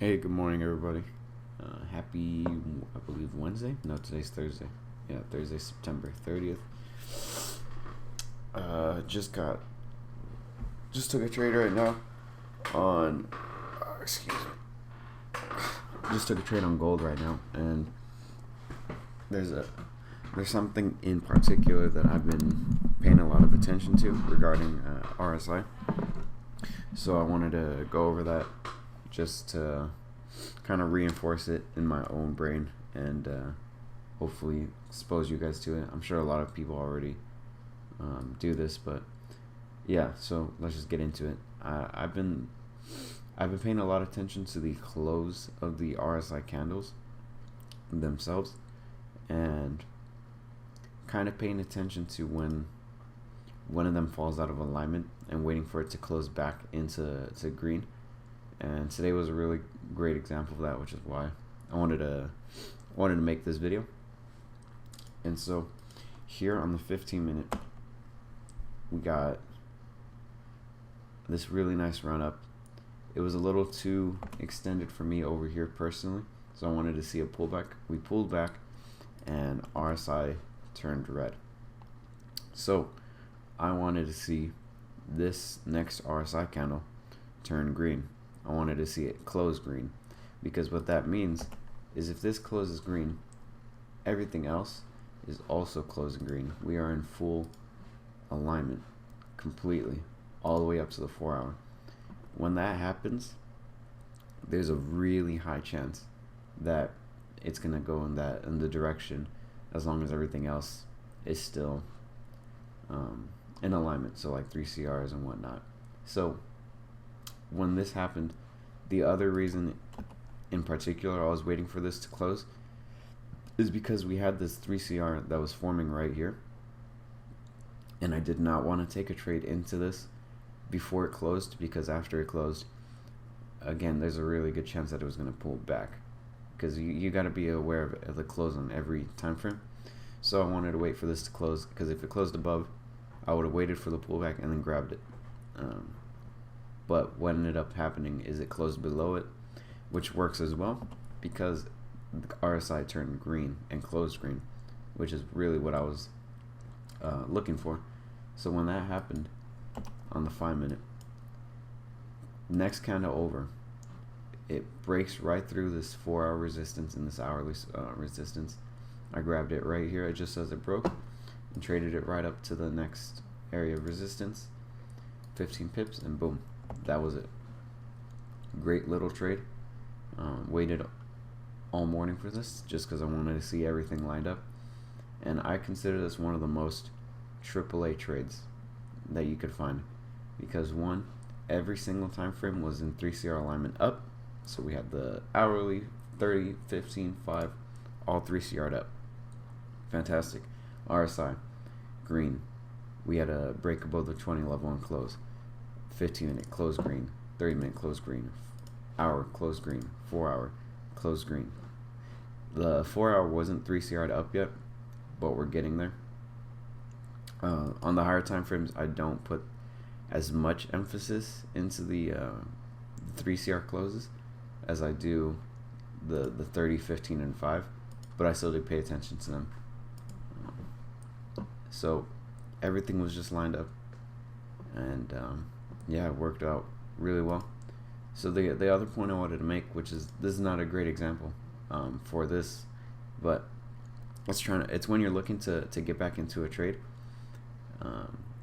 Hey, good morning, everybody. Happy, I believe, Wednesday? No, today's Thursday. Yeah, Thursday, September 30th. Just took a trade right now on, excuse me. Just took a trade on gold right now, and there's a, there's something in particular that I've been paying a lot of attention to regarding RSI. So I wanted to go over that just to kind of reinforce it in my own brain and hopefully expose you guys to it. I'm sure a lot of people already do this, but yeah. So let's just get into it. I've been paying a lot of attention to the close of the RSI candles themselves, and kind of paying attention to when one of them falls out of alignment and waiting for it to close back into green. And today was a really great example of that, which is why I wanted to make this video. And so here on the 15-minute, we got this really nice run up. It was a little too extended for me over here personally, so I wanted to see a pullback. We pulled back and RSI turned red. So I wanted to see this next RSI candle turn green. I wanted to see it close green, because what that means is if this closes green, everything else is also closing green. We are in full alignment completely all the way up to the 4-hour. When that happens, there's a really high chance that it's gonna go in the direction, as long as everything else is still in alignment, so like 3CRs and whatnot. So when this happened, the other reason in particular I was waiting for this to close is because we had this 3CR that was forming right here, and I did not want to take a trade into this before it closed, because after it closed, again, there's a really good chance that it was going to pull back, because you got to be aware of the close on every time frame. So I wanted to wait for this to close, because if it closed above, I would have waited for the pullback and then grabbed it. But what ended up happening is it closed below it, which works as well, because the RSI turned green and closed green, which is really what I was looking for. So when that happened on the 5-minute, next candle over, it breaks right through this 4-hour resistance and this hourly resistance. I grabbed it right here just as it broke and traded it right up to the next area of resistance, 15 pips, and boom, that was it. Great little trade. Waited all morning for this just because I wanted to see everything lined up, and I consider this one of the most AAA trades that you could find, because one, every single time frame was in 3CR alignment up. So we had the hourly, 30, 15, 5, all 3CR'd up. Fantastic. RSI green. We had a break above the 20 level and close. 15-minute close green, 30-minute close green, hour close green, 4-hour close green. The 4-hour wasn't 3CR'd up yet, but we're getting there. On the higher time frames, I don't put as much emphasis into the 3CR closes as I do the 30, 15, and 5, but I still do pay attention to them. So everything was just lined up, and yeah, it worked out really well. So the other point I wanted to make, which is, this is not a great example for this, but it's when you're looking to get back into a trade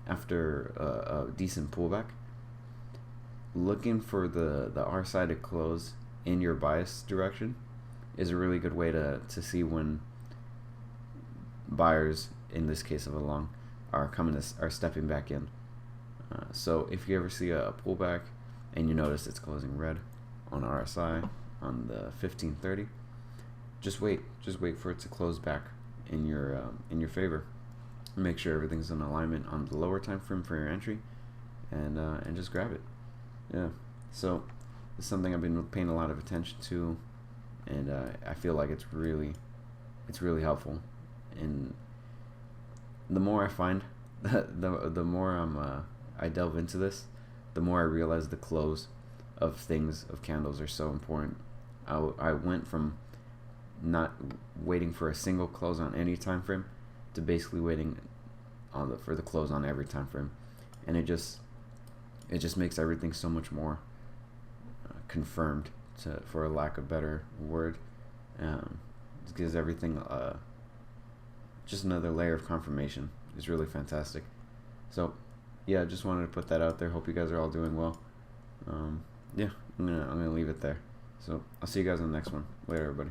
after a decent pullback, looking for the RSI to close in your bias direction is a really good way to see when buyers, in this case of a long, are stepping back in. So if you ever see a pullback and you notice it's closing red on RSI on the 1530, just wait for it to close back in your favor. Make sure everything's in alignment on the lower time frame for your entry, and just grab it. Yeah. So it's something I've been paying a lot of attention to, and I feel like it's really helpful. And the more I find, the more I delve into this, the more I realize the close of candles are so important I went from not waiting for a single close on any time frame to basically waiting for the close on every time frame, and it just makes everything so much more confirmed, for a lack of better word. It gives everything just another layer of confirmation. It's really fantastic. So yeah, I just wanted to put that out there. Hope you guys are all doing well. Yeah, I'm gonna leave it there. So I'll see you guys in the next one. Later, everybody.